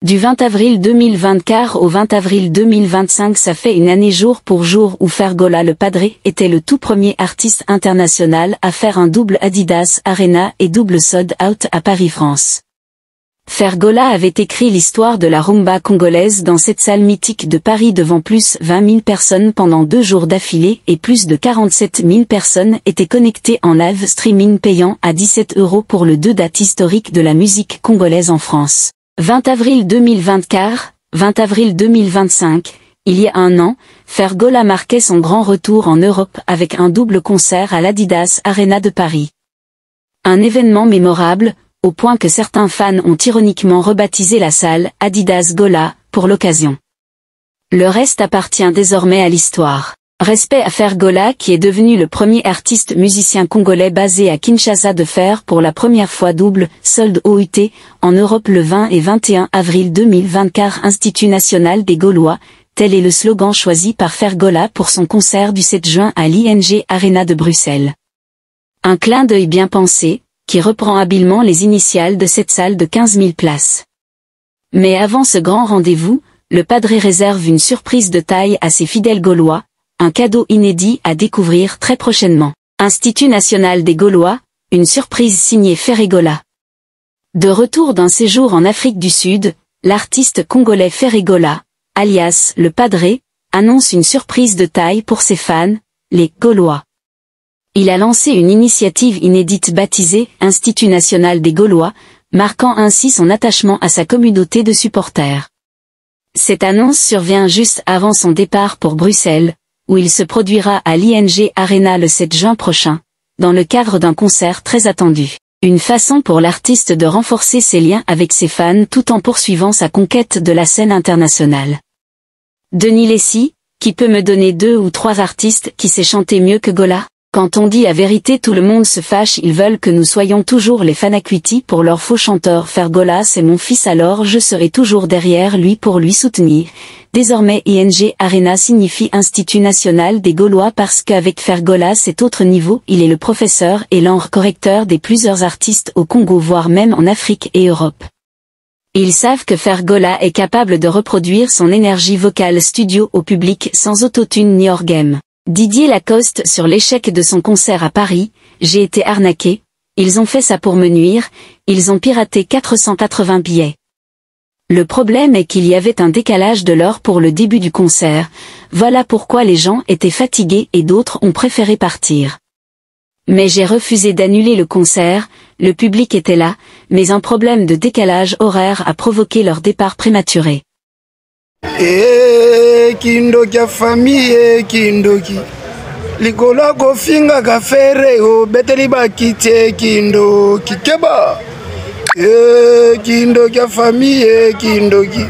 Du 20 avril 2024 au 20 avril 2025, ça fait une année jour pour jour où Fergola le Padre était le tout premier artiste international à faire un double Adidas Arena et double Sold Out à Paris, France. Fergola avait écrit l'histoire de la rumba congolaise dans cette salle mythique de Paris devant plus 20 000 personnes pendant 2 jours d'affilée et plus de 47 000 personnes étaient connectées en live streaming payant à 17 € pour le 2 dates historiques de la musique congolaise en France. 20 avril 2024, 20 avril 2025, il y a un an, Fergola marquait son grand retour en Europe avec un double concert à l'Adidas Arena de Paris. Un événement mémorable, au point que certains fans ont ironiquement rebaptisé la salle Adidas Gola pour l'occasion. Le reste appartient désormais à l'histoire. Respect à Fergola qui est devenu le premier artiste musicien congolais basé à Kinshasa de faire pour la première fois double Sold Out en Europe le 20 et 21 avril 2024. Institut national des Gaulois, tel est le slogan choisi par Fergola pour son concert du 7 juin à l'ING Arena de Bruxelles. Un clin d'œil bien pensé, qui reprend habilement les initiales de cette salle de 15 000 places. Mais avant ce grand rendez-vous, le Padre réserve une surprise de taille à ses fidèles Gaulois, un cadeau inédit à découvrir très prochainement. Institut national des Gaulois, une surprise signée Fergola. De retour d'un séjour en Afrique du Sud, l'artiste congolais Fergola, alias le Padre, annonce une surprise de taille pour ses fans, les Gaulois. Il a lancé une initiative inédite baptisée Institut national des Gaulois, marquant ainsi son attachement à sa communauté de supporters. Cette annonce survient juste avant son départ pour Bruxelles, où il se produira à l'ING Arena le 7 juin prochain, dans le cadre d'un concert très attendu. Une façon pour l'artiste de renforcer ses liens avec ses fans tout en poursuivant sa conquête de la scène internationale. Denis Lessie, qui peut me donner 2 ou 3 artistes qui sait chanter mieux que Gola? Quand on dit la vérité tout le monde se fâche, ils veulent que nous soyons toujours les fanacuiti pour leur faux chanteur. Fergola c'est mon fils alors je serai toujours derrière lui pour lui soutenir. Désormais ING Arena signifie Institut national des Gaulois parce qu'avec Fergola c'est autre niveau, il est le professeur et l'angle correcteur des plusieurs artistes au Congo voire même en Afrique et Europe. Ils savent que Fergola est capable de reproduire son énergie vocale studio au public sans autotune ni orgème. Didier Lacoste sur l'échec de son concert à Paris, j'ai été arnaqué, ils ont fait ça pour me nuire, ils ont piraté 480 billets. Le problème est qu'il y avait un décalage de l'heure pour le début du concert, voilà pourquoi les gens étaient fatigués et d'autres ont préféré partir. Mais j'ai refusé d'annuler le concert, le public était là, mais un problème de décalage horaire a provoqué leur départ prématuré. Kindoki ya famille kindoki likolo kofinga kafere o beteli bakite kindoki keba kindoki ya famille kindoki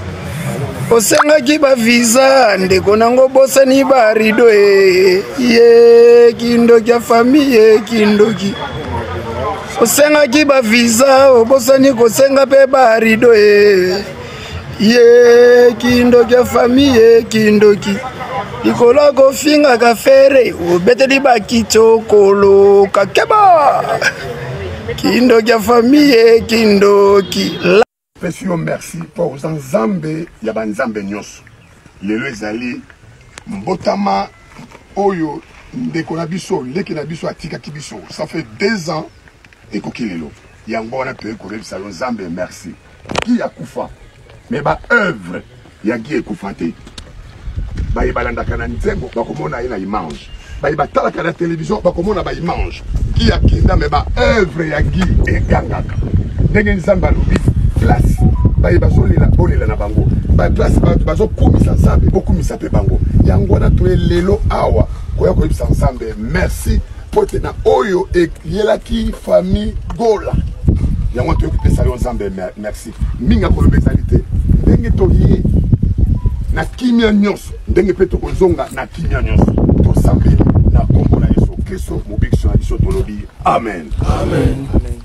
osengaki ba visa ndeko nango bosani ba rido ye kindoki ya famille kindoki osengaki ba visa obosani kosenga pe ba rido ye kindoki ya famille kindoki likolo kofinga kafere obeteli bakito kolo kakeba kindoki ya famille kindoki. Merci pour Nzambe ya banzambe nyonso lelo ezali mbotama oyo ndeko na biso leki na biso atikaki biso ça fait 2 ans ekoki lelo yango wana toyekorebisa yo Nzambe merci ki ya kufa mais ba œuvre ya gi ekufa te baye balandaka na nzembo bakomona ye na image baye batalaka na télévision bakomona ba image ki ya kinda mais ba œuvre ya gi egangaka ndenge Nzambe alobi place baye bazolela bolela na bango ba place bazokumisa Nzambe bokumisa pe bango yango wana to lelo awa koya koyebisa Nzambe merci pote na oyo eyelaki famille Gola yango to yokipesa yo Nzambe merci minga kolobezali te ndenge toye na kimia nyonso ndenge pe tokozonga na kimia nyonso tosambeli na kombo na Yesu Kristo mobikso na biso tolobi amen amen amen.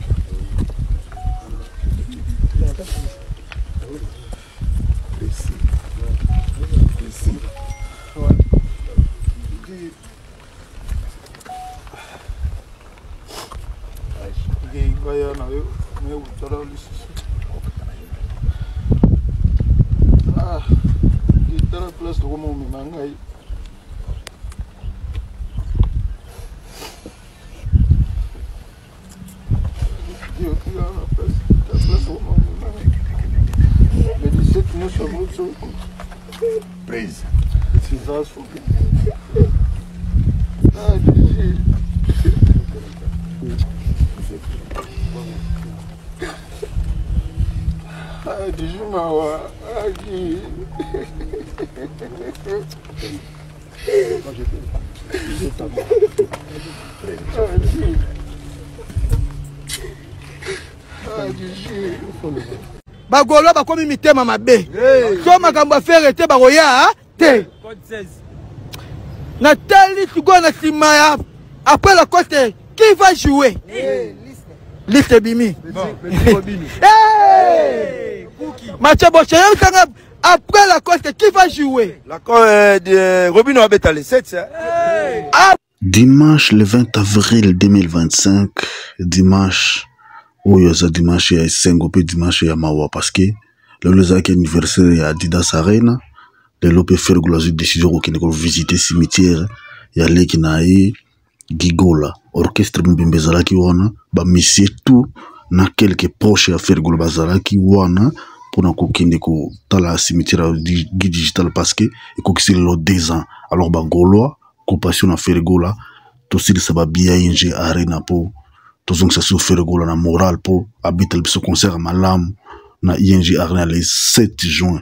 Praise. Bagolo bakomi mitema mabe. So makambo affaire te bakoya te. Nathalie Tugo na Simaya après la côte qui va jouer? Liste Bimi. Mathieu Boche après la côte qui va jouer? La côte de Robin Abeta le 7. Dimanche le 20 avril 2025, dimanche où il y a dimanche ya Sengope, dimanche ya Mawa parce que le lezaki anniversaire ya Adidas Arena, le lope faire gloire décision qui ne visiter cimetière ya leki na Gigola orchestre mbembezalaki wana ba misie tout na quelques poches à faire gloire bazalaki wana pour na kokende ko tala cimetière digital parce que ekokisi le 2 ans alors ba goloa compassion à faire gola to sili saba bia inje arena po to zonga sa faire gola na moral po habiter le concert malam na ING arena le 7 juin